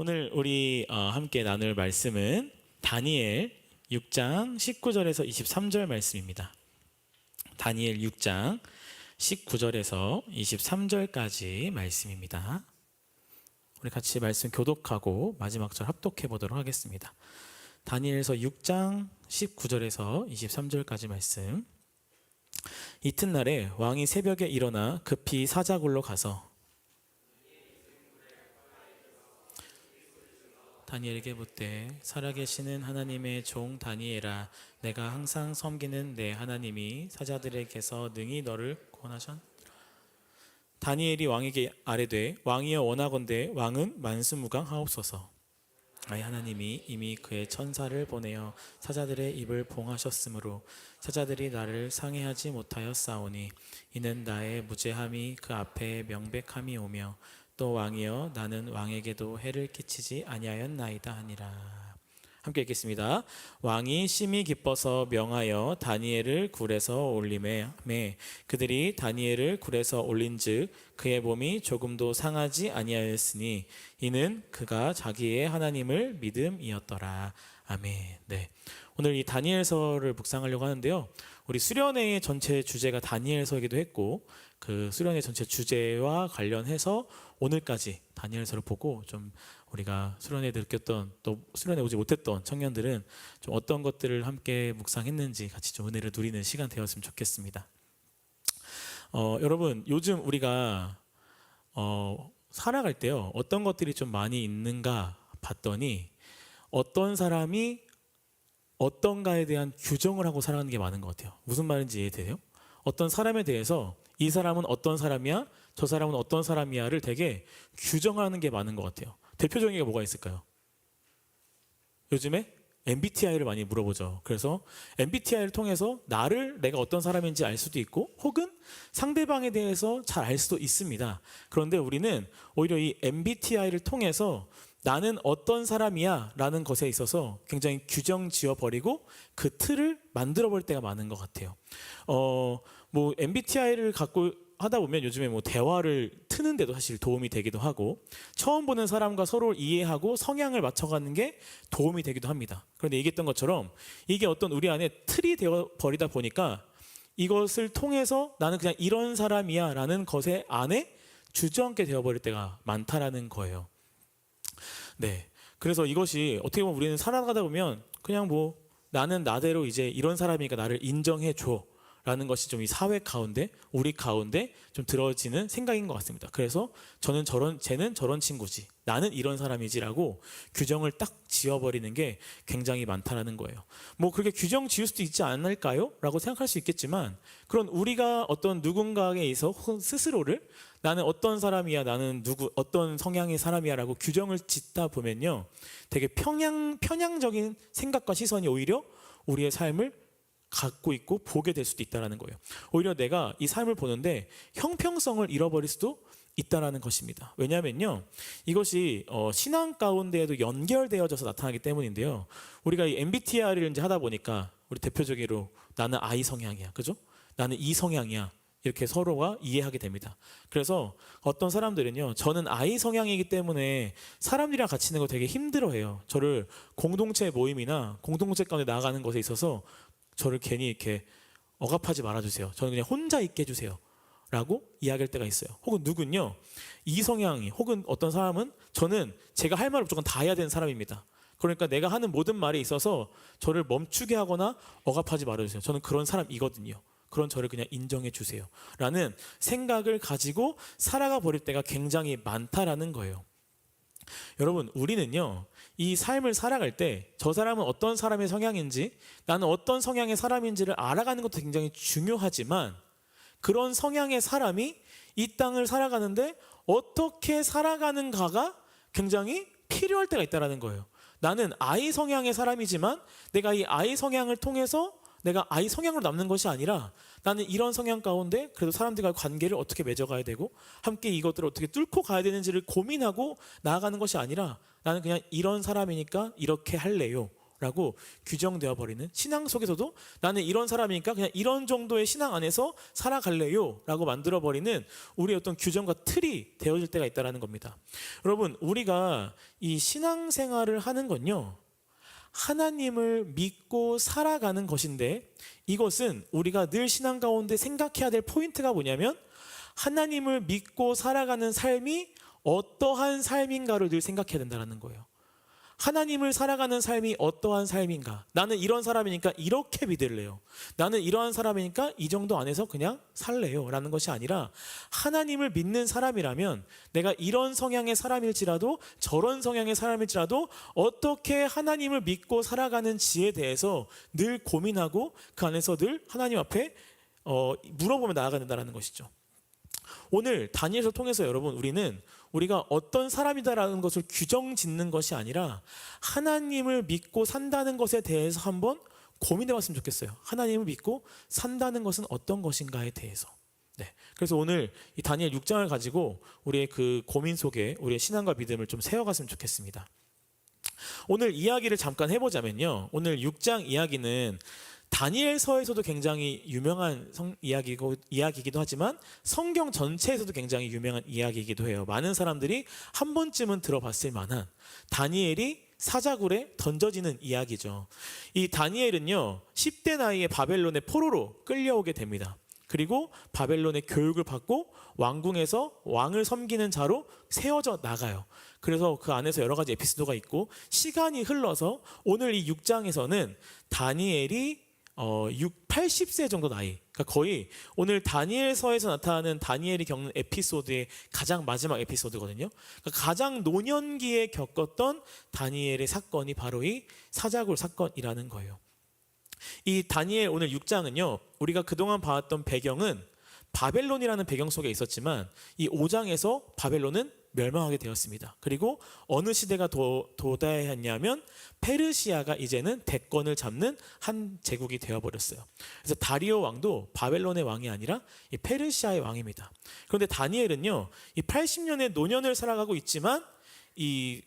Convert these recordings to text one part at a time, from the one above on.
오늘 우리 함께 나눌 말씀은 다니엘 6장 19절에서 23절 말씀입니다. 다니엘 6장 19절에서 23절까지 말씀입니다. 우리 같이 말씀 교독하고 마지막 절 합독해 보도록 하겠습니다. 다니엘서 6장 19절에서 23절까지 말씀. 이튿날에 왕이 새벽에 일어나 급히 사자굴로 가서 다니엘에게 묻되 살아계시는 하나님의 종 다니엘아, 내가 항상 섬기는 내 하나님이 사자들에게서 능히 너를 구원하셨. 다니엘이 왕에게 아뢰되 왕이여 원하건대 왕은 만수무강하옵소서. 나의 하나님이 이미 그의 천사를 보내어 사자들의 입을 봉하셨으므로 사자들이 나를 상해하지 못하였사오니 이는 나의 무죄함이 그 앞에 명백함이 오며 또 왕이여 나는 왕에게도 해를 끼치지 아니하였나이다 하니라. 함께 읽겠습니다. 왕이 심히 기뻐서 명하여 다니엘을 굴에서 올리매 그들이 다니엘을 굴에서 올린즉 그의 몸이 조금도 상하지 아니하였으니 이는 그가 자기의 하나님을 믿음이었더라. 아멘. 네. 오늘 이 다니엘서를 묵상하려고 하는데요. 우리 수련회의 전체 주제가 다니엘서이기도 했고 그 수련회 전체 주제와 관련해서 오늘까지 다니엘서를 보고 좀 우리가 수련회에 느꼈던 또 수련회 오지 못했던 청년들은 좀 어떤 것들을 함께 묵상했는지 같이 좀 은혜를 누리는 시간 되었으면 좋겠습니다. 여러분 요즘 우리가 살아갈 때요 어떤 것들이 좀 많이 있는가 봤더니 어떤 사람이 어떤가에 대한 규정을 하고 살아가는 게 많은 것 같아요. 무슨 말인지 이해되세요? 어떤 사람에 대해서 이 사람은 어떤 사람이야, 저 사람은 어떤 사람이야를 되게 규정하는 게 많은 것 같아요. 대표적인 게 뭐가 있을까요? 요즘에 MBTI를 많이 물어보죠. 그래서 MBTI를 통해서 내가 어떤 사람인지 알 수도 있고 혹은 상대방에 대해서 잘 알 수도 있습니다. 그런데 우리는 오히려 이 MBTI를 통해서 나는 어떤 사람이야 라는 것에 있어서 굉장히 규정 지어버리고 그 틀을 만들어버릴 때가 많은 것 같아요. 뭐 MBTI를 갖고 하다 보면 요즘에 뭐 대화를 트는데도 사실 도움이 되기도 하고 처음 보는 사람과 서로 이해하고 성향을 맞춰가는 게 도움이 되기도 합니다. 그런데 얘기했던 것처럼 이게 어떤 우리 안에 틀이 되어 버리다 보니까 이것을 통해서 나는 그냥 이런 사람이야 라는 것에 안에 주저앉게 되어버릴 때가 많다라는 거예요. 네. 그래서 이것이 어떻게 보면 우리는 살아가다 보면 그냥 뭐 나는 나대로 이제 이런 사람이니까 나를 인정해 줘 라는 것이 좀 이 사회 가운데 우리 가운데 좀 들어지는 생각인 것 같습니다. 그래서 쟤는 저런 친구지, 나는 이런 사람이지라고 규정을 딱 지어버리는 게 굉장히 많다라는 거예요. 뭐 그렇게 규정 지을 수도 있지 않을까요? 라고 생각할 수 있겠지만 그런 우리가 어떤 누군가에 있어 스스로를 나는 어떤 사람이야, 나는 어떤 성향의 사람이야 라고 규정을 짓다 보면요 되게 편향적인 생각과 시선이 오히려 우리의 삶을 갖고 있고 보게 될 수도 있다는 거예요. 오히려 내가 이 삶을 보는데 형평성을 잃어버릴 수도 있다는 것입니다. 왜냐하면요 이것이 신앙 가운데에도 연결되어져서 나타나기 때문인데요. 우리가 이 MBTI를 이제 하다 보니까 우리 대표적으로 나는 I 성향이야, 그죠? 나는 E 성향이야. 이렇게 서로가 이해하게 됩니다. 그래서 어떤 사람들은요 저는 I 성향이기 때문에 사람들이랑 같이 있는 거 되게 힘들어해요. 저를 공동체 모임이나 공동체 가운데 나아가는 것에 있어서 저를 괜히 이렇게 억압하지 말아주세요. 저는 그냥 혼자 있게 해주세요 라고 이야기할 때가 있어요. 혹은 누군요 이성향이 혹은 어떤 사람은 저는 제가 할 말을 무조건 다 해야 되는 사람입니다. 그러니까 내가 하는 모든 말에 있어서 저를 멈추게 하거나 억압하지 말아주세요. 저는 그런 사람이거든요. 그런 저를 그냥 인정해 주세요 라는 생각을 가지고 살아가 버릴 때가 굉장히 많다라는 거예요. 여러분 우리는요 이 삶을 살아갈 때 저 사람은 어떤 사람의 성향인지 나는 어떤 성향의 사람인지를 알아가는 것도 굉장히 중요하지만 그런 성향의 사람이 이 땅을 살아가는데 어떻게 살아가는가가 굉장히 필요할 때가 있다는 거예요. 나는 I 성향의 사람이지만 내가 이 I 성향을 통해서 내가 I 성향으로 남는 것이 아니라 나는 이런 성향 가운데 그래도 사람들과 관계를 어떻게 맺어가야 되고 함께 이것들을 어떻게 뚫고 가야 되는지를 고민하고 나아가는 것이 아니라 나는 그냥 이런 사람이니까 이렇게 할래요 라고 규정되어 버리는, 신앙 속에서도 나는 이런 사람이니까 그냥 이런 정도의 신앙 안에서 살아갈래요 라고 만들어 버리는 우리의 어떤 규정과 틀이 되어질 때가 있다는 겁니다. 여러분, 우리가 이 신앙생활을 하는 건요, 하나님을 믿고 살아가는 것인데, 이것은 우리가 늘 신앙 가운데 생각해야 될 포인트가 뭐냐면, 하나님을 믿고 살아가는 삶이 어떠한 삶인가를 늘 생각해야 된다는 거예요. 하나님을 살아가는 삶이 어떠한 삶인가? 나는 이런 사람이니까 이렇게 믿을래요. 나는 이러한 사람이니까 이 정도 안에서 그냥 살래요 라는 것이 아니라, 하나님을 믿는 사람이라면 내가 이런 성향의 사람일지라도 저런 성향의 사람일지라도 어떻게 하나님을 믿고 살아가는지에 대해서 늘 고민하고 그 안에서 늘 하나님 앞에 물어보며 나아가야 된다는 것이죠. 오늘 다니엘서 통해서 여러분, 우리가 어떤 사람이다라는 것을 규정 짓는 것이 아니라 하나님을 믿고 산다는 것에 대해서 한번 고민해 봤으면 좋겠어요. 하나님을 믿고 산다는 것은 어떤 것인가에 대해서. 네. 그래서 오늘 이 다니엘 6장을 가지고 우리의 그 고민 속에 우리의 신앙과 믿음을 좀 세워갔으면 좋겠습니다. 오늘 이야기를 잠깐 해보자면요, 오늘 6장 이야기는 다니엘서에서도 굉장히 유명한 이야기이기도 하지만 성경 전체에서도 굉장히 유명한 이야기이기도 해요. 많은 사람들이 한 번쯤은 들어봤을 만한 다니엘이 사자굴에 던져지는 이야기죠. 이 다니엘은요, 10대 나이에 바벨론의 포로로 끌려오게 됩니다. 그리고 바벨론의 교육을 받고 왕궁에서 왕을 섬기는 자로 세워져 나가요. 그래서 그 안에서 여러 가지 에피소드가 있고, 시간이 흘러서 오늘 이 6장에서는 다니엘이 80세 정도 나이, 그러니까 거의 오늘 다니엘서에서 나타나는 다니엘이 겪는 에피소드의 가장 마지막 에피소드거든요. 그러니까 가장 노년기에 겪었던 다니엘의 사건이 바로 이 사자굴 사건이라는 거예요. 이 다니엘 오늘 6장은요, 우리가 그동안 봐왔던 배경은 바벨론이라는 배경 속에 있었지만 이 5장에서 바벨론은 멸망하게 되었습니다. 그리고 어느 시대가 도달했냐면 페르시아가 이제는 대권을 잡는 한 제국이 되어버렸어요. 그래서 다리오 왕도 바벨론의 왕이 아니라 이 페르시아의 왕입니다. 그런데 다니엘은요, 이 80년의 노년을 살아가고 있지만 이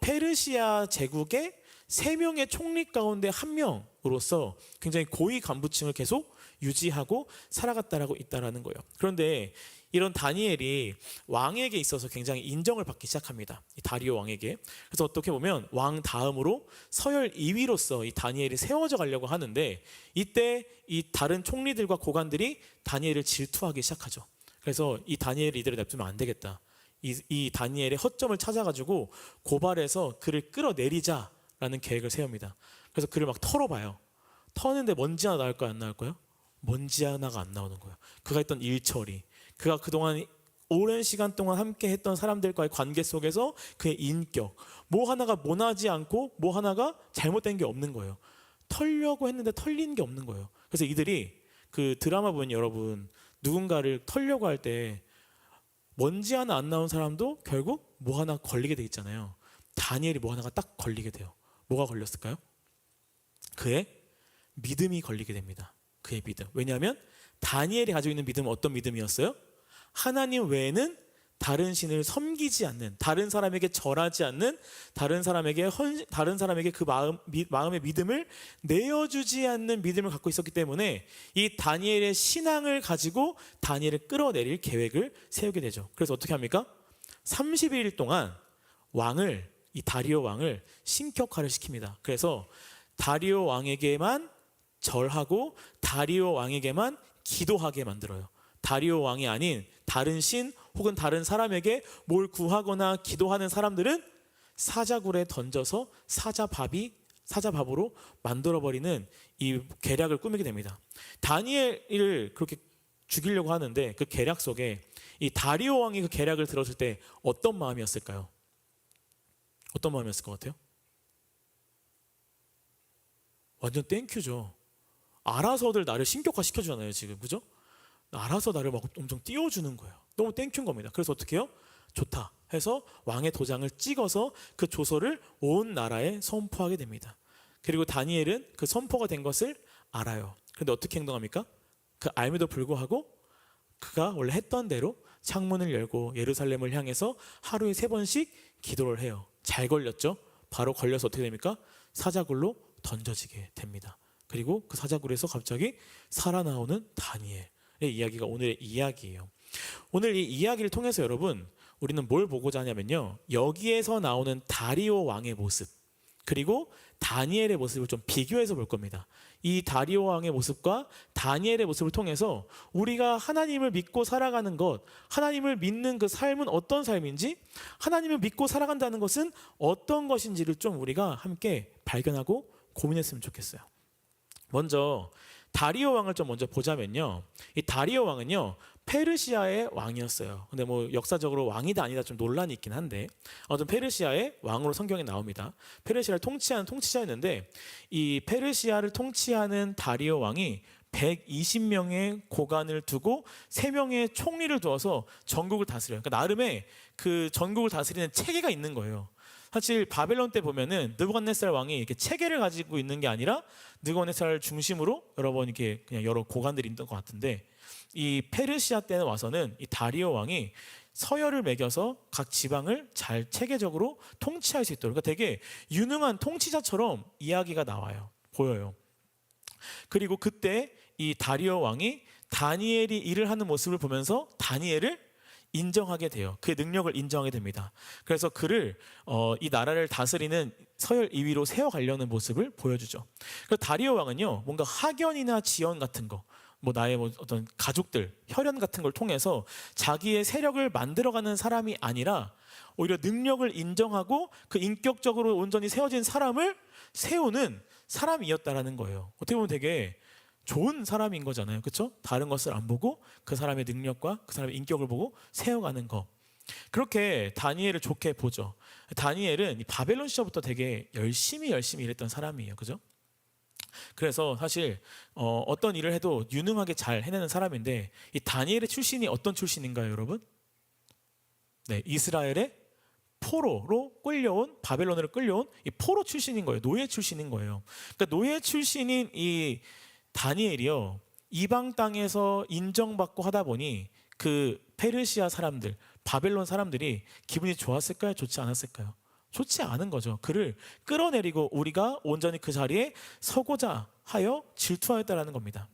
페르시아 제국의 3명의 총리 가운데 1명으로서 굉장히 고위 간부층을 계속 유지하고 살아갔다라고 있다라는 거예요. 그런데 이런 다니엘이 왕에게 있어서 굉장히 인정을 받기 시작합니다. 이 다리오 왕에게. 그래서 어떻게 보면 왕 다음으로 서열 2위로서 이 다니엘이 세워져 가려고 하는데, 이때 이 다른 총리들과 고관들이 다니엘을 질투하기 시작하죠. 그래서 이 다니엘을 이대로 냅두면 안 되겠다. 이 다니엘의 허점을 찾아가지고 고발해서 그를 끌어내리자라는 계획을 세웁니다. 그래서 그를 막 털어봐요. 터는데 먼지 하나 나올까요, 안 나올까요? 먼지 하나가 안 나오는 거예요. 그가 했던 일처리, 그가 그동안 오랜 시간 동안 함께 했던 사람들과의 관계 속에서 그의 인격, 뭐 하나가 모나지 않고 뭐 하나가 잘못된 게 없는 거예요. 털려고 했는데 털린 게 없는 거예요. 그래서 이들이, 그 드라마 보면 여러분, 누군가를 털려고 할 때 먼지 하나 안 나온 사람도 결국 뭐 하나 걸리게 돼 있잖아요. 다니엘이 뭐 하나가 딱 걸리게 돼요. 뭐가 걸렸을까요? 그의 믿음이 걸리게 됩니다. 그의 믿음. 왜냐하면 다니엘이 가지고 있는 믿음은 어떤 믿음이었어요? 하나님 외에는 다른 신을 섬기지 않는, 다른 사람에게 절하지 않는, 다른 사람에게 그 마음의 믿음을 내어주지 않는 믿음을 갖고 있었기 때문에 이 다니엘의 신앙을 가지고 다니엘을 끌어내릴 계획을 세우게 되죠. 그래서 어떻게 합니까? 30일 동안 이 다리오 왕을 신격화를 시킵니다. 그래서 다리오 왕에게만 절하고 다리오 왕에게만 기도하게 만들어요. 다리오 왕이 아닌 다른 신 혹은 다른 사람에게 뭘 구하거나 기도하는 사람들은 사자굴에 던져서 사자밥으로 만들어버리는 이 계략을 꾸미게 됩니다. 다니엘을 그렇게 죽이려고 하는데 그 계략 속에 이 다리오 왕이 그 계략을 들었을 때 어떤 마음이었을까요? 어떤 마음이었을 것 같아요? 완전 땡큐죠. 알아서들 나를 신격화 시켜주잖아요, 지금. 그죠? 알아서 나를 막 엄청 띄워주는 거예요. 너무 땡큐인 겁니다. 그래서 어떻게 해요? 좋다 해서 왕의 도장을 찍어서 그 조서를 온 나라에 선포하게 됩니다. 그리고 다니엘은 그 선포가 된 것을 알아요. 그런데 어떻게 행동합니까? 그 알매도 불구하고 그가 원래 했던 대로 창문을 열고 예루살렘을 향해서 하루에 3번씩 기도를 해요. 잘 걸렸죠? 바로 걸려서 어떻게 됩니까? 사자굴로 던져지게 됩니다. 그리고 그 사자굴에서 갑자기 살아나오는 다니엘의 이야기가 오늘의 이야기예요. 오늘 이 이야기를 통해서 여러분, 우리는 뭘 보고자 하냐면요, 여기에서 나오는 다리오 왕의 모습, 그리고 다니엘의 모습을 좀 비교해서 볼 겁니다. 이 다리오 왕의 모습과 다니엘의 모습을 통해서 우리가 하나님을 믿고 살아가는 것, 하나님을 믿는 그 삶은 어떤 삶인지, 하나님을 믿고 살아간다는 것은 어떤 것인지를 좀 우리가 함께 발견하고 고민했으면 좋겠어요. 먼저 다리오 왕을 좀 먼저 보자면요, 이 다리오 왕은요 페르시아의 왕이었어요. 근데 뭐 역사적으로 왕이다 아니다 좀 논란이 있긴 한데, 아무튼 페르시아의 왕으로 성경에 나옵니다. 페르시아를 통치하는 통치자였는데, 이 페르시아를 통치하는 다리오 왕이 120명의 고관을 두고 3명의 총리를 두어서 전국을 다스려요. 그러니까 나름의 그 전국을 다스리는 체계가 있는 거예요. 사실 바벨론 때 보면은 느부갓네살 왕이 이렇게 체계를 가지고 있는 게 아니라 느부갓네살을 중심으로 여러 번 이렇게 그냥 여러 고관들이 있던 것 같은데, 이 페르시아 때는 와서는 이 다리오 왕이 서열을 매겨서 각 지방을 잘 체계적으로 통치할 수 있도록, 그러니까 되게 유능한 통치자처럼 이야기가 나와요. 보여요. 그리고 그때 이 다리오 왕이 다니엘이 일을 하는 모습을 보면서 다니엘을 인정하게 돼요. 그의 능력을 인정하게 됩니다. 그래서 그를 이 나라를 다스리는 서열 2위로 세워가려는 모습을 보여주죠. 그래서 다리오 왕은요, 뭔가 학연이나 지연 같은 거, 뭐 나의 뭐 어떤 가족들, 혈연 같은 걸 통해서 자기의 세력을 만들어가는 사람이 아니라 오히려 능력을 인정하고 그 인격적으로 온전히 세워진 사람을 세우는 사람이었다라는 거예요. 어떻게 보면 되게 좋은 사람인 거잖아요. 그렇죠? 다른 것을 안 보고 그 사람의 능력과 그 사람의 인격을 보고 세워가는 거. 그렇게 다니엘을 좋게 보죠. 다니엘은 바벨론 시절부터 되게 열심히 일했던 사람이에요. 그죠? 그래서 사실 어떤 일을 해도 유능하게 잘 해내는 사람인데, 이 다니엘의 출신이 어떤 출신인가요, 여러분? 네, 이스라엘의 포로로 끌려온, 바벨론으로 끌려온 이 포로 출신인 거예요. 노예 출신인 거예요. 그러니까 노예 출신인 이 다니엘이요, 이방 땅에서 인정받고 하다 보니 그 페르시아 사람들, 바벨론 사람들이 기분이 좋았을까요? 좋지 않았을까요? 좋지 않은 거죠. 그를 끌어내리고 우리가 온전히 그 자리에 서고자 하여 질투하였다라는 겁니다.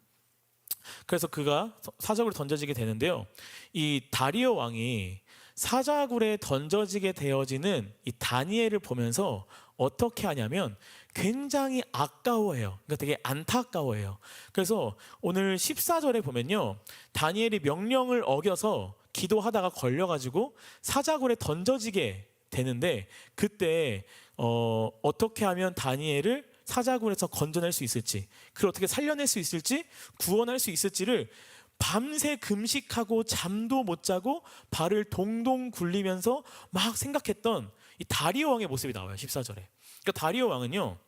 그래서 그가 사자굴에 던져지게 되는데요, 이 다리오 왕이 사자굴에 던져지게 되어지는 이 다니엘을 보면서 어떻게 하냐면 굉장히 아까워해요. 그러니까 되게 안타까워해요. 그래서 오늘 14절에 보면요, 다니엘이 명령을 어겨서 기도하다가 걸려가지고 사자굴에 던져지게 되는데, 그때 어떻게 하면 다니엘을 사자굴에서 건져낼 수 있을지, 그걸 어떻게 살려낼 수 있을지, 구원할 수 있을지를 밤새 금식하고 잠도 못 자고 발을 동동 굴리면서 막 생각했던 이 다리오 왕의 모습이 나와요. 14절에. 그러니까 다리오 왕은요,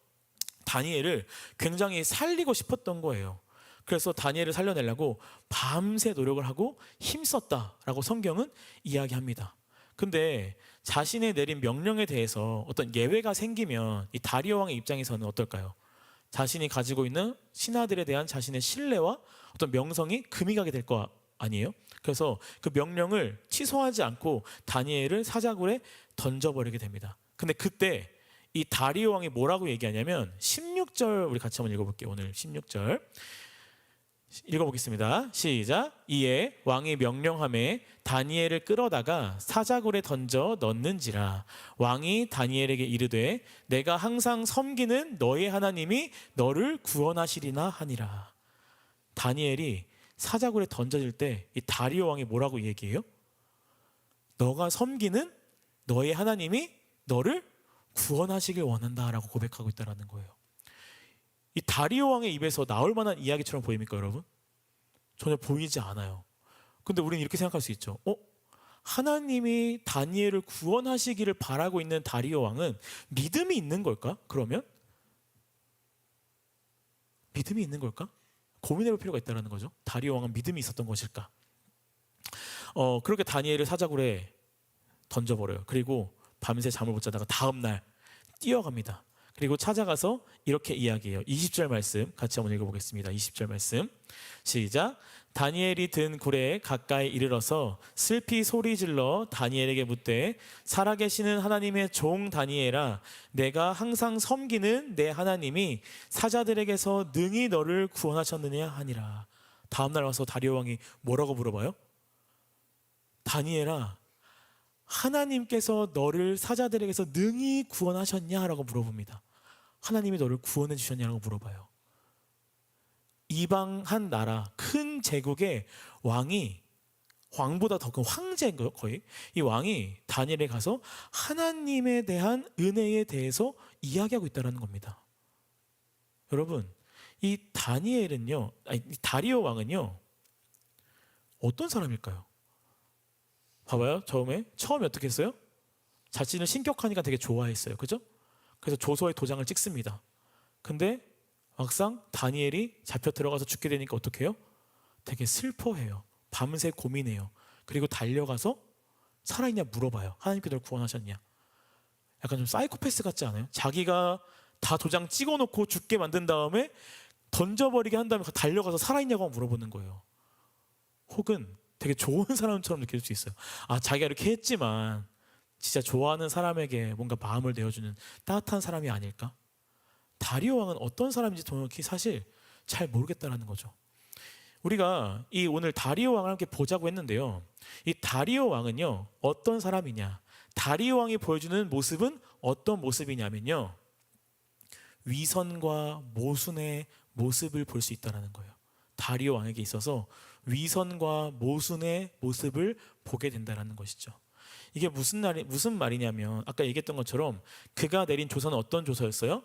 다니엘을 굉장히 살리고 싶었던 거예요. 그래서 다니엘을 살려내려고 밤새 노력을 하고 힘썼다라고 성경은 이야기합니다. 근데 자신의 내린 명령에 대해서 어떤 예외가 생기면 이 다리오 왕의 입장에서는 어떨까요? 자신이 가지고 있는 신하들에 대한 자신의 신뢰와 어떤 명성이 금이 가게 될 거 아니에요? 그래서 그 명령을 취소하지 않고 다니엘을 사자굴에 던져버리게 됩니다. 근데 그때 이 다리오 왕이 뭐라고 얘기하냐면 16절 우리 같이 한번 읽어볼게요. 오늘 16절 읽어보겠습니다. 시작. 이에 왕이 명령하매 다니엘을 끌어다가 사자굴에 던져 넣는지라. 왕이 다니엘에게 이르되 내가 항상 섬기는 너의 하나님이 너를 구원하시리나 하니라. 다니엘이 사자굴에 던져질 때 이 다리오 왕이 뭐라고 얘기해요? 너가 섬기는 너의 하나님이 너를 구원하시길 원한다라고 고백하고 있다는 거예요. 이 다리오 왕의 입에서 나올 만한 이야기처럼 보입니까, 여러분? 전혀 보이지 않아요. 근데 우리는 이렇게 생각할 수 있죠. 하나님이 다니엘을 구원하시기를 바라고 있는 다리오 왕은 믿음이 있는 걸까? 그러면? 믿음이 있는 걸까? 고민해볼 필요가 있다는 거죠. 다리오 왕은 믿음이 있었던 것일까? 그렇게 다니엘을 사자굴에 던져버려요. 그리고 밤새 잠을 못 자다가 다음날 뛰어갑니다. 그리고 찾아가서 이렇게 이야기해요. 20절 말씀 같이 한번 읽어보겠습니다. 20절 말씀 시작. 다니엘이 든 굴에 가까이 이르러서 슬피 소리질러 다니엘에게 묻되 살아계시는 하나님의 종 다니엘아 내가 항상 섬기는 내 하나님이 사자들에게서 능히 너를 구원하셨느냐 하니라. 다음날 와서 다리오 왕이 뭐라고 물어봐요? 다니엘아 하나님께서 너를 사자들에게서 능히 구원하셨냐라고 물어봅니다. 하나님이 너를 구원해 주셨냐라고 물어봐요. 이방 한 나라 큰 제국의 왕보다 더 큰 황제인 거예요. 거의 이 왕이 다니엘에 가서 하나님에 대한 은혜에 대해서 이야기하고 있다는 겁니다. 여러분 이 다니엘은요, 이 다리오 왕은요 어떤 사람일까요? 봐봐요. 처음에 어떻게 했어요? 자신을 신격하니까 되게 좋아했어요. 그죠? 그래서 조서에 도장을 찍습니다. 근데 막상 다니엘이 잡혀 들어가서 죽게 되니까 어떻게 해요? 되게 슬퍼해요. 밤새 고민해요. 그리고 달려가서 살아있냐 물어봐요. 하나님께 널 구원하셨냐? 약간 좀 사이코패스 같지 않아요? 자기가 다 도장 찍어놓고 죽게 만든 다음에 던져버리게 한 다음에 달려가서 살아있냐고 물어보는 거예요. 혹은 되게 좋은 사람처럼 느낄 수 있어요. 아, 자기가 이렇게 했지만 진짜 좋아하는 사람에게 뭔가 마음을 내어주는 따뜻한 사람이 아닐까? 다리오 왕은 어떤 사람인지 정확히 사실 잘 모르겠다라는 거죠. 우리가 이 오늘 다리오 왕을 함께 보자고 했는데요. 이 다리오 왕은요 어떤 사람이냐? 다리오 왕이 보여주는 모습은 어떤 모습이냐면요, 위선과 모순의 모습을 볼 수 있다는 거예요. 다리오 왕에게 있어서 위선과 모순의 모습을 보게 된다는 것이죠. 이게 무슨 말이냐면 아까 얘기했던 것처럼 그가 내린 조서는 어떤 조서였어요?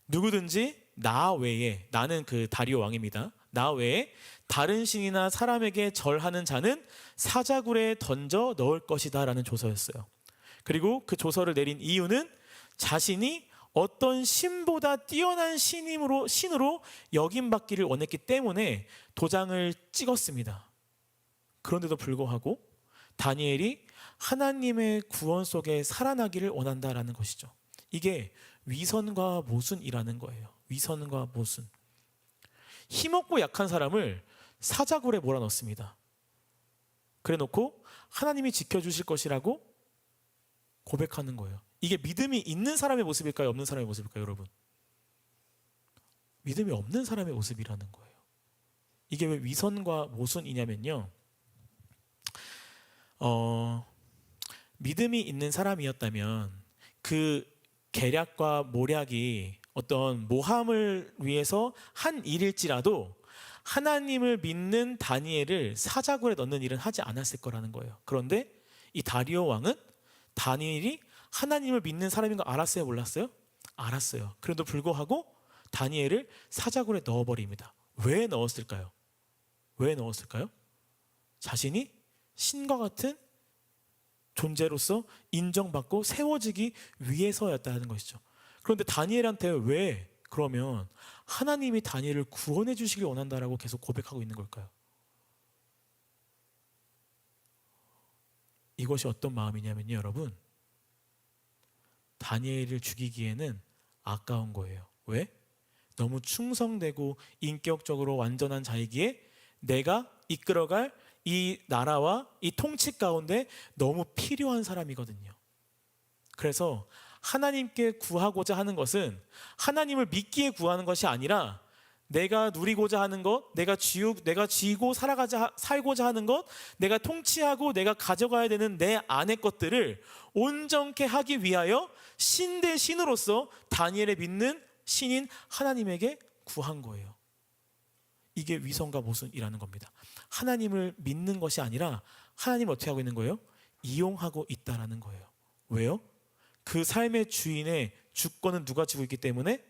누구든지 나 외에, 나는 그 다리오 왕입니다. 나 외에 다른 신이나 사람에게 절하는 자는 사자굴에 던져 넣을 것이다 라는 조서였어요. 그리고 그 조서를 내린 이유는 자신이 어떤 신보다 뛰어난 신으로 여김받기를 원했기 때문에 도장을 찍었습니다. 그런데도 불구하고 다니엘이 하나님의 구원 속에 살아나기를 원한다라는 것이죠. 이게 위선과 모순이라는 거예요. 위선과 모순. 힘없고 약한 사람을 사자굴에 몰아넣습니다. 그래 놓고 하나님이 지켜주실 것이라고 고백하는 거예요. 이게 믿음이 있는 사람의 모습일까요? 없는 사람의 모습일까요, 여러분? 믿음이 없는 사람의 모습이라는 거예요. 이게 왜 위선과 모순이냐면요, 믿음이 있는 사람이었다면 그 계략과 모략이 어떤 모함을 위해서 한 일일지라도 하나님을 믿는 다니엘을 사자굴에 넣는 일은 하지 않았을 거라는 거예요. 그런데 이 다리오 왕은 다니엘이 하나님을 믿는 사람인 거 알았어요? 몰랐어요? 알았어요. 그래도 불구하고 다니엘을 사자굴에 넣어버립니다. 왜 넣었을까요? 왜 넣었을까요? 자신이 신과 같은 존재로서 인정받고 세워지기 위해서였다는 것이죠. 그런데 다니엘한테 왜 그러면 하나님이 다니엘을 구원해 주시길 원한다라고 계속 고백하고 있는 걸까요? 이것이 어떤 마음이냐면요, 여러분, 다니엘을 죽이기에는 아까운 거예요. 왜? 너무 충성되고 인격적으로 완전한 자이기에 내가 이끌어갈 이 나라와 이 통치 가운데 너무 필요한 사람이거든요. 그래서 하나님께 구하고자 하는 것은 하나님을 믿기에 구하는 것이 아니라 내가 누리고자 하는 것, 내가 쥐고 살고자 하는 것, 내가 통치하고 내가 가져가야 되는 내 안의 것들을 온전케 하기 위하여 신 대 신으로서 다니엘의 믿는 신인 하나님에게 구한 거예요. 이게 위선과 모순이라는 겁니다. 하나님을 믿는 것이 아니라 하나님을 어떻게 하고 있는 거예요? 이용하고 있다라는 거예요. 왜요? 그 삶의 주인의 주권은 누가 쥐고 있기 때문에?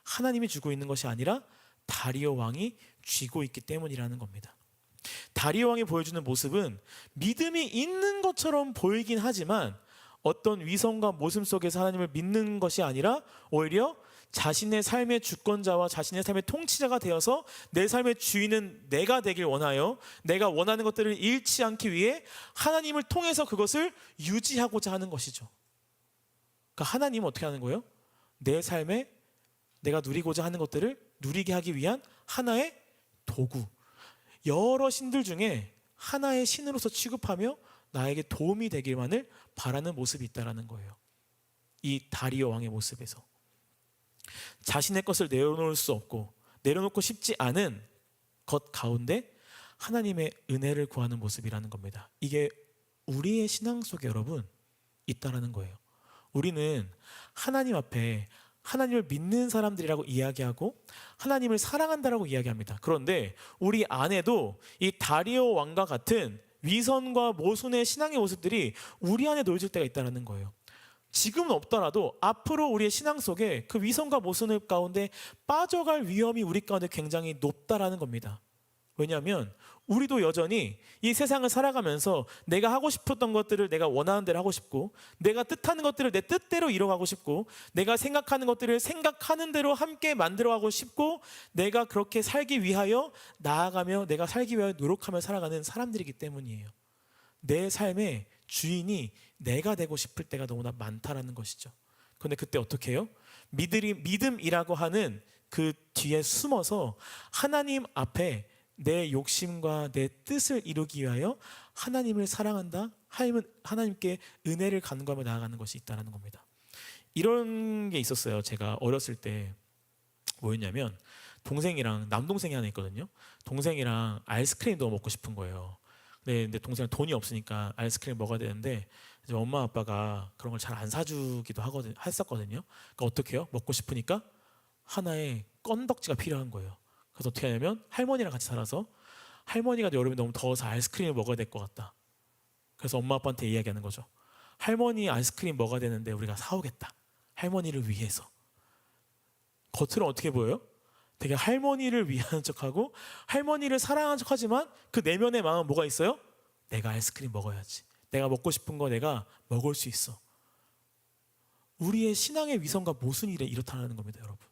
하나님이 쥐고 있는 것이 아니라 다리오 왕이 쥐고 있기 때문이라는 겁니다. 다리오 왕이 보여주는 모습은 믿음이 있는 것처럼 보이긴 하지만 어떤 위선과 모순 속에서 하나님을 믿는 것이 아니라 오히려 자신의 삶의 주권자와 자신의 삶의 통치자가 되어서 내 삶의 주인은 내가 되길 원하여 내가 원하는 것들을 잃지 않기 위해 하나님을 통해서 그것을 유지하고자 하는 것이죠. 그러니까 하나님은 어떻게 하는 거예요? 내 삶에 내가 누리고자 하는 것들을 누리게 하기 위한 하나의 도구. 여러 신들 중에 하나의 신으로서 취급하며 나에게 도움이 되기만을 바라는 모습이 있다라는 거예요. 이 다리오 왕의 모습에서 자신의 것을 내려놓을 수 없고 내려놓고 싶지 않은 것 가운데 하나님의 은혜를 구하는 모습이라는 겁니다. 이게 우리의 신앙 속에 여러분 있다라는 거예요. 우리는 하나님 앞에 하나님을 믿는 사람들이라고 이야기하고 하나님을 사랑한다라고 이야기합니다. 그런데 우리 안에도 이 다리오 왕과 같은 위선과 모순의 신앙의 모습들이 우리 안에 놓여질 때가 있다는 거예요. 지금은 없더라도 앞으로 우리의 신앙 속에 그 위선과 모순의 가운데 빠져갈 위험이 우리 가운데 굉장히 높다라는 겁니다. 왜냐하면 우리도 여전히 이 세상을 살아가면서 내가 하고 싶었던 것들을 내가 원하는 대로 하고 싶고, 내가 뜻하는 것들을 내 뜻대로 이뤄가고 싶고, 내가 생각하는 것들을 생각하는 대로 함께 만들어가고 싶고, 내가 그렇게 살기 위하여 나아가며 내가 살기 위하여 노력하며 살아가는 사람들이기 때문이에요. 내 삶의 주인이 내가 되고 싶을 때가 너무나 많다라는 것이죠. 그런데 그때 어떻게 해요? 믿음이라고 하는 그 뒤에 숨어서 하나님 앞에 내 욕심과 내 뜻을 이루기 위하여 하나님을 사랑한다, 하나님께 은혜를 간구하며 나아가는 것이 있다는 겁니다. 이런 게 있었어요. 제가 어렸을 때 뭐였냐면 동생이랑, 남동생이 하나 있거든요. 동생이랑 아이스크림도 먹고 싶은 거예요. 근데 동생은 돈이 없으니까 아이스크림 먹어야 되는데 이제 엄마 아빠가 그런 걸 잘 안 사주기도 했었거든요. 그러니까 어떻게 해요? 먹고 싶으니까 하나의 건덕지가 필요한 거예요. 그래서 어떻게 하냐면 할머니랑 같이 살아서 할머니가 여름에 너무 더워서 아이스크림을 먹어야 될 것 같다. 그래서 엄마 아빠한테 이야기하는 거죠. 할머니 아이스크림 먹어야 되는데 우리가 사오겠다. 할머니를 위해서. 겉으로 어떻게 보여요? 되게 할머니를 위하는 척하고 할머니를 사랑하는 척하지만 그 내면의 마음은 뭐가 있어요? 내가 아이스크림 먹어야지. 내가 먹고 싶은 거 내가 먹을 수 있어. 우리의 신앙의 위선과 모순이 이렇다는 겁니다, 여러분.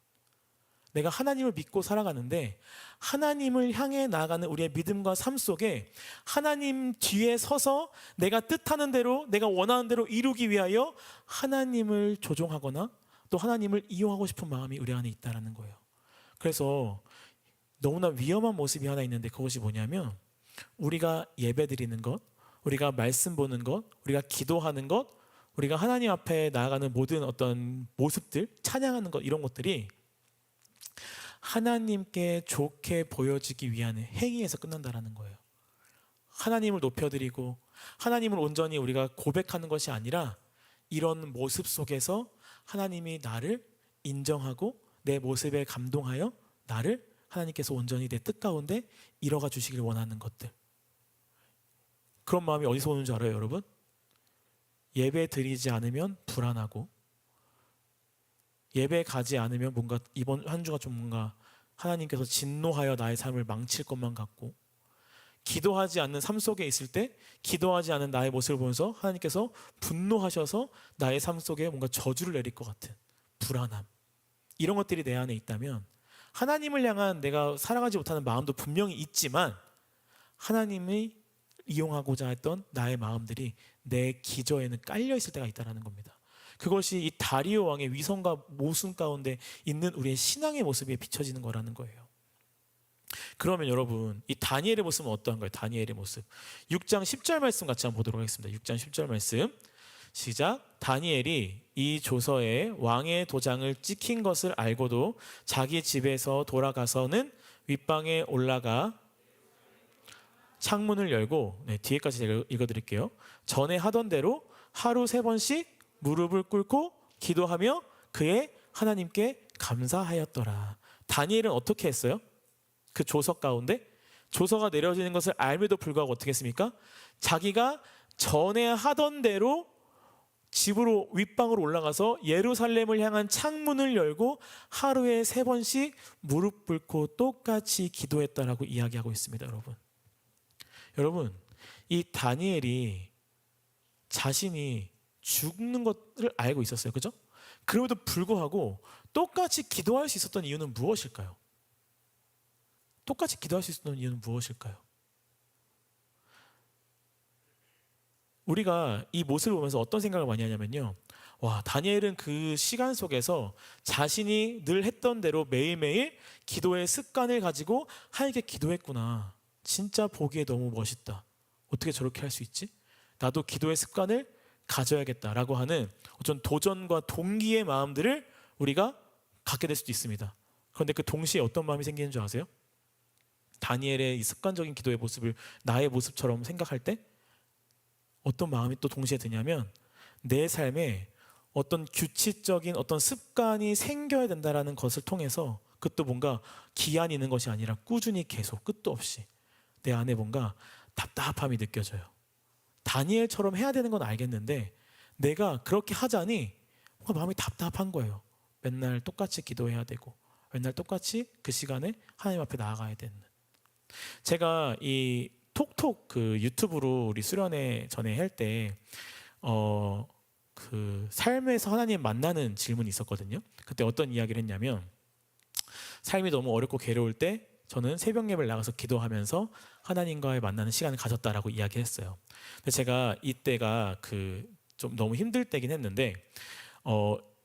내가 하나님을 믿고 살아가는데 하나님을 향해 나아가는 우리의 믿음과 삶 속에 하나님 뒤에 서서 내가 뜻하는 대로, 내가 원하는 대로 이루기 위하여 하나님을 조종하거나 또 하나님을 이용하고 싶은 마음이 우리 안에 있다는 거예요. 그래서 너무나 위험한 모습이 하나 있는데 그것이 뭐냐면 우리가 예배 드리는 것, 우리가 말씀 보는 것, 우리가 기도하는 것, 우리가 하나님 앞에 나아가는 모든 어떤 모습들, 찬양하는 것, 이런 것들이 하나님께 좋게 보여지기 위한 행위에서 끝난다는 거예요. 하나님을 높여드리고 하나님을 온전히 우리가 고백하는 것이 아니라 이런 모습 속에서 하나님이 나를 인정하고 내 모습에 감동하여 나를 하나님께서 온전히 내 뜻 가운데 이뤄가 주시길 원하는 것들. 그런 마음이 어디서 오는 줄 알아요, 여러분? 예배 드리지 않으면 불안하고, 예배 가지 않으면 뭔가 이번 한 주가 좀 뭔가 하나님께서 진노하여 나의 삶을 망칠 것만 같고, 기도하지 않는 삶 속에 있을 때 기도하지 않은 나의 모습을 보면서 하나님께서 분노하셔서 나의 삶 속에 뭔가 저주를 내릴 것 같은 불안함, 이런 것들이 내 안에 있다면 하나님을 향한 내가 살아가지 못하는 마음도 분명히 있지만 하나님이 이용하고자 했던 나의 마음들이 내 기저에는 깔려 있을 때가 있다는 겁니다. 그것이 이 다리오 왕의 위선과 모순 가운데 있는 우리의 신앙의 모습에 비춰지는 거라는 거예요. 그러면 여러분, 이 다니엘의 모습은 어떠한 거예요? 다니엘의 모습 6장 10절 말씀 같이 한번 보도록 하겠습니다. 6장 10절 말씀 시작. 다니엘이 이 조서에 왕의 도장을 찍힌 것을 알고도 자기 집에서 돌아가서는 윗방에 올라가 창문을 열고, 뒤에까지 제가 읽어드릴게요. 전에 하던 대로 하루 3번씩 무릎을 꿇고 기도하며 그의 하나님께 감사하였더라. 다니엘은 어떻게 했어요? 그 조서 가운데 조서가 내려지는 것을 알면도 불구하고 어떻게 했습니까? 자기가 전에 하던 대로 집으로 윗방으로 올라가서 예루살렘을 향한 창문을 열고 하루에 3번씩 무릎 꿇고 똑같이 기도했다라고 이야기하고 있습니다. 여러분, 이 다니엘이 자신이 죽는 것을 알고 있었어요. 그죠? 그럼에도 불구하고 똑같이 기도할 수 있었던 이유는 무엇일까요? 똑같이 기도할 수 있었던 이유는 무엇일까요? 우리가 이 모습을 보면서 어떤 생각을 많이 하냐면요, 와, 다니엘은 그 시간 속에서 자신이 늘 했던 대로 매일매일 기도의 습관을 가지고 하나님께 기도했구나. 진짜 보기에 너무 멋있다. 어떻게 저렇게 할 수 있지? 나도 기도의 습관을 가져야겠다라고 하는 어떤 도전과 동기의 마음들을 우리가 갖게 될 수도 있습니다. 그런데 그 동시에 어떤 마음이 생기는 줄 아세요? 다니엘의 이 습관적인 기도의 모습을 나의 모습처럼 생각할 때 어떤 마음이 또 동시에 드냐면 내 삶에 어떤 규칙적인 어떤 습관이 생겨야 된다라는 것을 통해서 그것도 뭔가 기한이 있는 것이 아니라 꾸준히 계속 끝도 없이 내 안에 뭔가 답답함이 느껴져요. 다니엘처럼 해야 되는 건 알겠는데 내가 그렇게 하자니 뭔가 마음이 답답한 거예요. 맨날 똑같이 기도해야 되고 맨날 똑같이 그 시간에 하나님 앞에 나아가야 되는. 제가 이 톡톡 그 유튜브로 우리 수련회 전에 할 때 그 삶에서 하나님 만나는 질문이 있었거든요. 그때 어떤 이야기를 했냐면 삶이 너무 어렵고 괴로울 때 저는 새벽 예배를 나가서 기도하면서 하나님과의 만나는 시간을 가졌다라고 이야기했어요. 근데 제가 이때가 그 좀 너무 힘들 때긴 했는데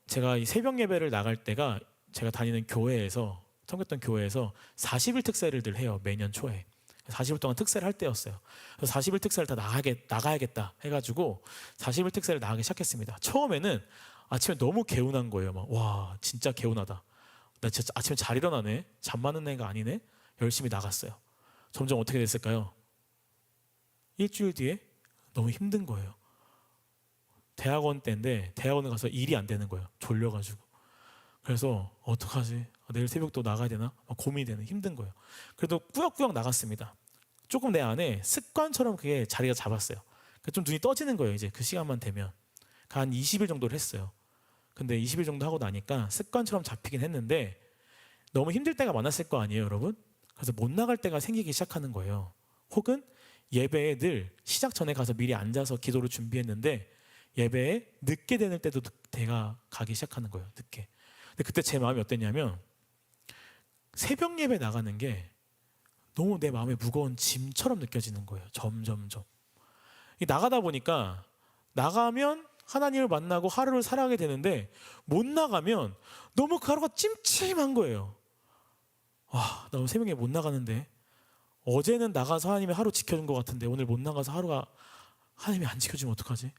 제가 이 새벽 예배를 나갈 때가 제가 다니는 교회에서 섬겼던 교회에서 40일 특세를 늘 해요. 매년 초에 40일 동안 특세를 할 때였어요. 그래서 40일 특세를 다 나가야겠다 해가지고 40일 특세를 나가기 시작했습니다. 처음에는 아침에 너무 개운한 거예요. 막 와 진짜 개운하다. 나 진짜 아침에 잘 일어나네. 잠 많은 애가 아니네. 열심히 나갔어요. 점점 어떻게 됐을까요? 일주일 뒤에 너무 힘든 거예요. 대학원 때인데 대학원에 가서 일이 안 되는 거예요. 졸려가지고. 그래서 어떡하지? 내일 새벽 또 나가야 되나? 고민이 되는 힘든 거예요. 그래도 꾸역꾸역 나갔습니다. 조금 내 안에 습관처럼 그게 자리가 잡았어요. 좀 눈이 떠지는 거예요. 이제 그 시간만 되면. 한 20일 정도를 했어요. 근데 20일 정도 하고 나니까 습관처럼 잡히긴 했는데 너무 힘들 때가 많았을 거 아니에요, 여러분? 그래서 못 나갈 때가 생기기 시작하는 거예요. 혹은 예배에 늘 시작 전에 가서 미리 앉아서 기도를 준비했는데 예배에 늦게 되는 때도 내가 가기 시작하는 거예요. 늦게. 근데 그때 제 마음이 어땠냐면 새벽 예배 나가는 게 너무 내 마음에 무거운 짐처럼 느껴지는 거예요. 점점점. 나가다 보니까 나가면 하나님을 만나고 하루를 살아가게 되는데 못 나가면 너무 그 하루가 찜찜한 거예요. 와, 나 오늘 새벽에 못 나가는데 어제는 나가서 하나님이 하루 지켜준 것 같은데 오늘 못 나가서 하루가 하나님이 안 지켜주면 어떡하지?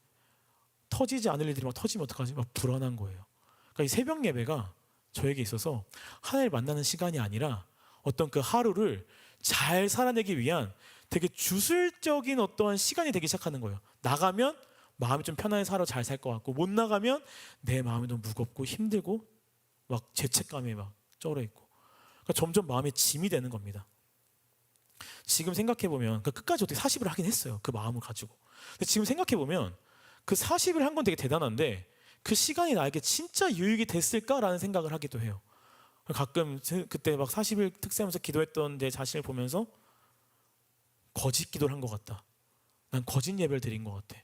터지지 않을 일들이 막 터지면 어떡하지? 막 불안한 거예요. 그러니까 이 새벽 예배가 저에게 있어서 하나님을 만나는 시간이 아니라 어떤 그 하루를 잘 살아내기 위한 되게 주술적인 어떠한 시간이 되기 시작하는 거예요. 나가면 마음이 좀 편안해서 하루 잘 살 것 같고 못 나가면 내 마음이 너무 무겁고 힘들고 막 죄책감에 막 쩔어 있고 그러니까 점점 마음의 짐이 되는 겁니다. 지금 생각해보면 그러니까 끝까지 어떻게 40을 하긴 했어요. 그 마음을 가지고. 근데 지금 생각해보면 그 40을 한 건 되게 대단한데 그 시간이 나에게 진짜 유익이 됐을까라는 생각을 하기도 해요. 가끔 그때 막 40일 특세하면서 기도했던 내 자신을 보면서 거짓 기도를 한 것 같다. 난 거짓 예배를 드린 것 같아.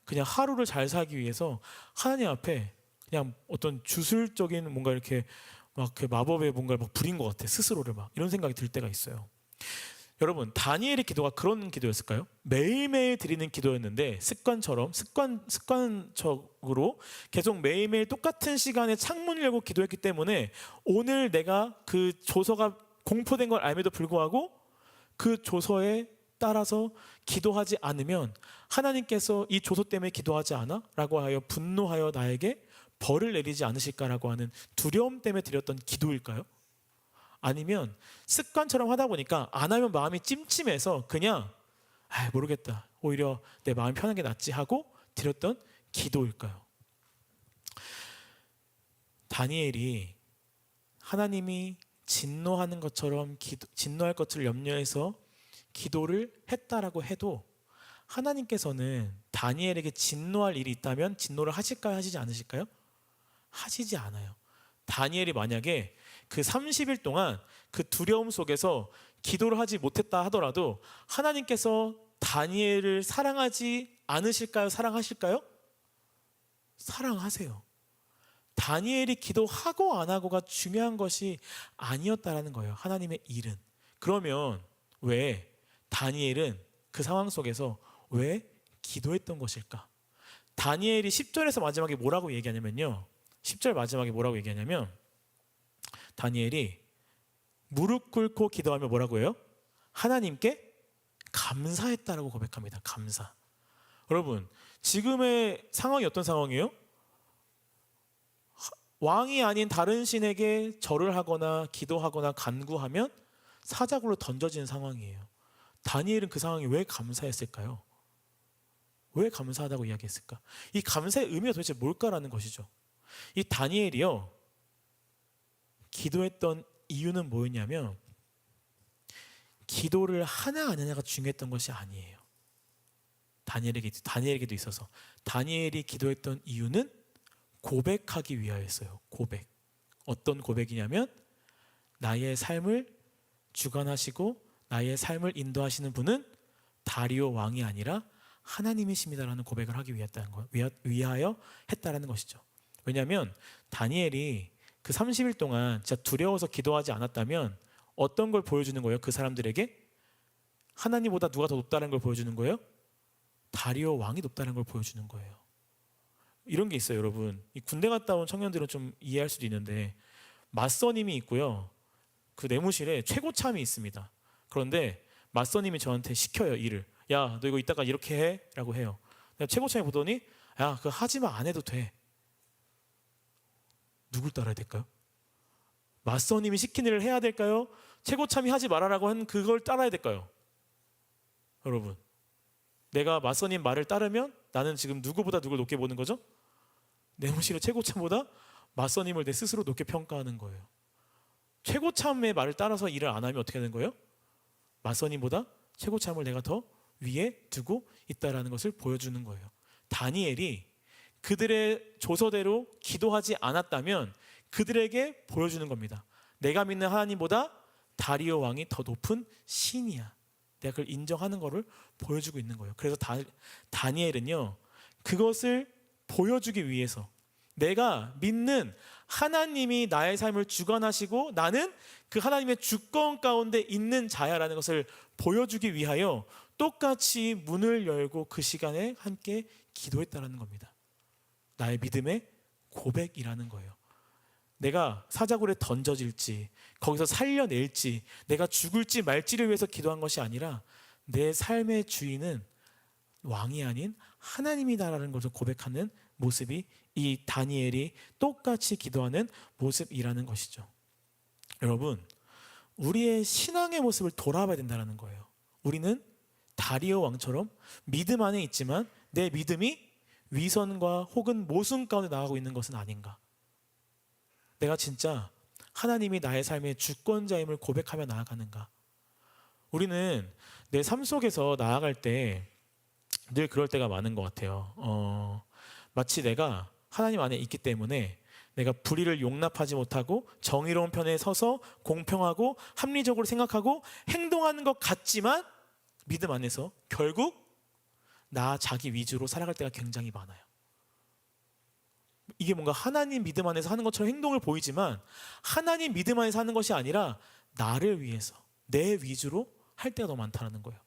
그냥 하루를 잘 살기 위해서 하나님 앞에 그냥 어떤 주술적인 뭔가 이렇게 막 그 마법의 뭔가를 막 부린 것 같아. 스스로를 막 이런 생각이 들 때가 있어요. 여러분 다니엘의 기도가 그런 기도였을까요? 매일매일 드리는 기도였는데 습관적으로 계속 매일매일 똑같은 시간에 창문을 열고 기도했기 때문에 오늘 내가 그 조서가 공포된 걸 알면도 불구하고 그 조서에 따라서 기도하지 않으면 하나님께서 이 조서 때문에 기도하지 않아? 라고 하여 분노하여 나에게 벌을 내리지 않으실까라고 하는 두려움 때문에 드렸던 기도일까요? 아니면 습관처럼 하다 보니까 안 하면 마음이 찜찜해서 그냥 모르겠다. 오히려 내 마음이 편한 게 낫지 하고 드렸던 기도일까요? 다니엘이 하나님이 진노하는 것처럼 진노할 것을 염려해서 기도를 했다라고 해도 하나님께서는 다니엘에게 진노할 일이 있다면 진노를 하실까요? 하시지 않으실까요? 하시지 않아요. 다니엘이 만약에 그 30일 동안 그 두려움 속에서 기도를 하지 못했다 하더라도 하나님께서 다니엘을 사랑하지 않으실까요? 사랑하실까요? 사랑하세요. 다니엘이 기도하고 안 하고가 중요한 것이 아니었다라는 거예요. 하나님의 일은. 그러면 왜 다니엘은 그 상황 속에서 왜 기도했던 것일까? 다니엘이 10절에서 마지막에 뭐라고 얘기하냐면요. 10절 마지막에 뭐라고 얘기하냐면 다니엘이 무릎 꿇고 기도하며 뭐라고 해요? 하나님께 감사했다라고 고백합니다. 감사. 여러분, 지금의 상황이 어떤 상황이에요? 왕이 아닌 다른 신에게 절을 하거나 기도하거나 간구하면 사자굴로 던져지는 상황이에요. 다니엘은 그 상황에 왜 감사했을까요? 왜 감사하다고 이야기했을까? 이 감사의 의미가 도대체 뭘까라는 것이죠. 이 다니엘이요, 기도했던 이유는 뭐였냐면 기도를 하나 안 하냐가 중요했던 것이 아니에요. 다니엘에게도 있어서 다니엘이 기도했던 이유는 고백하기 위하였어요. 고백. 어떤 고백이냐면 나의 삶을 주관하시고 나의 삶을 인도하시는 분은 다리오 왕이 아니라 하나님이십니다라는 고백을 하기 위하여 했다라는 것이죠. 왜냐하면 다니엘이 그 30일 동안 진짜 두려워서 기도하지 않았다면 어떤 걸 보여주는 거예요? 그 사람들에게 하나님보다 누가 더 높다는 걸 보여주는 거예요? 다리오 왕이 높다는 걸 보여주는 거예요. 이런 게 있어요, 여러분. 이 군대 갔다 온 청년들은 좀 이해할 수도 있는데 맞선임이 있고요. 그 내무실에 최고참이 있습니다. 그런데 맞선임이 저한테 시켜요, 일을. 야, 너 이거 이따가 이렇게 해? 라고 해요. 최고참이 보더니 야, 그거 하지마, 안 해도 돼. 누굴 따라야 될까요? 맞선임이 시킨 일을 해야 될까요? 최고참이 하지 말아라고 한 그걸 따라야 될까요? 여러분, 내가 맞선임 말을 따르면 나는 지금 누구보다 누굴 높게 보는 거죠? 내무실의 최고참보다 맞선임을 내 스스로 높게 평가하는 거예요. 최고참의 말을 따라서 일을 안 하면 어떻게 되는 거예요? 맞선임보다 최고참을 내가 더 위에 두고 있다라는 것을 보여주는 거예요. 다니엘이 그들의 조서대로 기도하지 않았다면 그들에게 보여주는 겁니다. 내가 믿는 하나님보다 다리오 왕이 더 높은 신이야. 내가 그걸 인정하는 것을 보여주고 있는 거예요. 그래서 다니엘은요, 그것을 보여주기 위해서 내가 믿는 하나님이 나의 삶을 주관하시고 나는 그 하나님의 주권 가운데 있는 자야라는 것을 보여주기 위하여 똑같이 문을 열고 그 시간에 함께 기도했다라는 겁니다. 나의 믿음의 고백이라는 거예요. 내가 사자굴에 던져질지 거기서 살려낼지 내가 죽을지 말지를 위해서 기도한 것이 아니라 내 삶의 주인은 왕이 아닌 하나님이다라는 것을 고백하는 모습이 이 다니엘이 똑같이 기도하는 모습이라는 것이죠. 여러분, 우리의 신앙의 모습을 돌아봐야 된다는 거예요. 우리는 다리오 왕처럼 믿음 안에 있지만 내 믿음이 위선과 혹은 모순 가운데 나가고 있는 것은 아닌가? 내가 진짜 하나님이 나의 삶의 주권자임을 고백하며 나아가는가? 우리는 내 삶 속에서 나아갈 때 늘 그럴 때가 많은 것 같아요. 마치 내가 하나님 안에 있기 때문에 내가 불의를 용납하지 못하고 정의로운 편에 서서 공평하고 합리적으로 생각하고 행동하는 것 같지만 믿음 안에서 결국 나 자기 위주로 살아갈 때가 굉장히 많아요. 이게 뭔가 하나님 믿음 안에서 하는 것처럼 행동을 보이지만 하나님 믿음 안에서 하는 것이 아니라 나를 위해서 내 위주로 할 때가 더 많다는 거예요.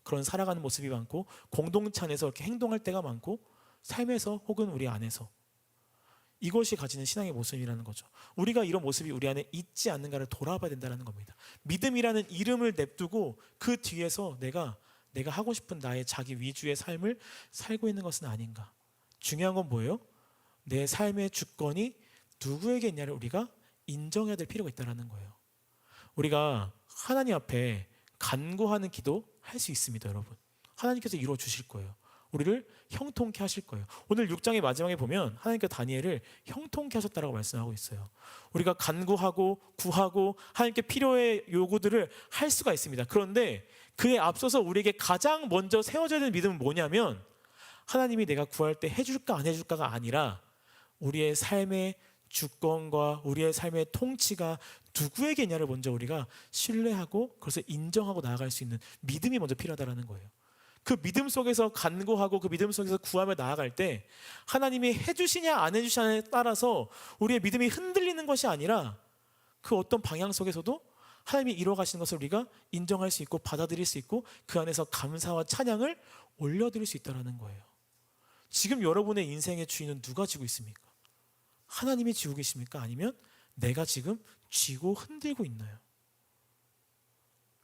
그런 살아가는 모습이 많고 공동체 안에서 이렇게 행동할 때가 많고 삶에서 혹은 우리 안에서 이것이 가지는 신앙의 모습이라는 거죠. 우리가 이런 모습이 우리 안에 있지 않는가를 돌아봐야 된다는 겁니다. 믿음이라는 이름을 냅두고 그 뒤에서 내가 하고 싶은 나의 자기 위주의 삶을 살고 있는 것은 아닌가. 중요한 건 뭐예요? 내 삶의 주권이 누구에게 있냐를 우리가 인정해야 될 필요가 있다는 거예요. 우리가 하나님 앞에 간구하는 기도 할 수 있습니다, 여러분. 하나님께서 이루어 주실 거예요. 우리를 형통케 하실 거예요. 오늘 6장의 마지막에 보면 하나님께서 다니엘을 형통케 하셨다라고 말씀하고 있어요. 우리가 간구하고 구하고 하나님께 필요의 요구들을 할 수가 있습니다. 그런데 그에 앞서서 우리에게 가장 먼저 세워져야 되는 믿음은 뭐냐면 하나님이 내가 구할 때 해줄까 안 해줄까가 아니라 우리의 삶의 주권과 우리의 삶의 통치가 누구에게 있냐를 먼저 우리가 신뢰하고 그것을 인정하고 나아갈 수 있는 믿음이 먼저 필요하다는 거예요. 그 믿음 속에서 간구하고 그 믿음 속에서 구하며 나아갈 때 하나님이 해주시냐 안 해주시냐에 따라서 우리의 믿음이 흔들리는 것이 아니라 그 어떤 방향 속에서도 하나님이 이루어 가시는 것을 우리가 인정할 수 있고 받아들일 수 있고 그 안에서 감사와 찬양을 올려드릴 수 있다는 거예요. 지금 여러분의 인생의 주인은 누가 지고 있습니까? 하나님이 지고 계십니까? 아니면 내가 지금 쥐고 흔들고 있나요?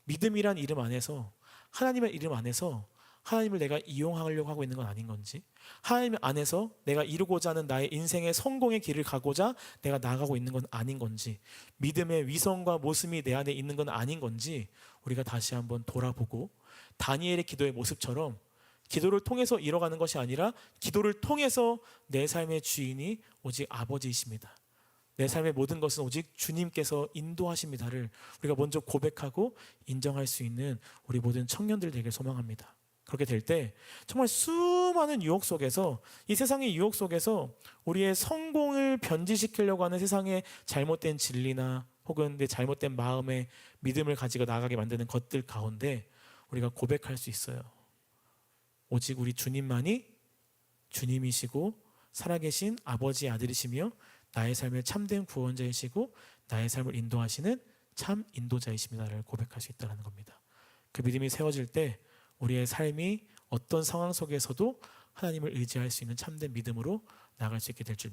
믿음이란 이름 안에서 하나님의 이름 안에서 하나님을 내가 이용하려고 하고 있는 건 아닌 건지, 하나님 안에서 내가 이루고자 하는 나의 인생의 성공의 길을 가고자 내가 나아가고 있는 건 아닌 건지, 믿음의 위성과 모습이 내 안에 있는 건 아닌 건지 우리가 다시 한번 돌아보고, 다니엘의 기도의 모습처럼 기도를 통해서 이뤄가는 것이 아니라 기도를 통해서 내 삶의 주인이 오직 아버지이십니다, 내 삶의 모든 것은 오직 주님께서 인도하십니다를 우리가 먼저 고백하고 인정할 수 있는 우리 모든 청년들 되길 소망합니다. 그렇게 될 때 정말 수많은 유혹 속에서, 이 세상의 유혹 속에서 우리의 성공을 변질시키려고 하는 세상의 잘못된 진리나 혹은 내 잘못된 마음의 믿음을 가지고 나아가게 만드는 것들 가운데 우리가 고백할 수 있어요. 오직 우리 주님만이 주님이시고 살아계신 아버지의 아들이시며 나의 삶의 참된 구원자이시고 나의 삶을 인도하시는 참 인도자이십니다를 고백할 수 있다는 겁니다. 그 믿음이 세워질 때 우리의 삶이 어떤 상황 속에서도 하나님을 의지할 수 있는 참된 믿음으로 나아갈 수 있게 될 줄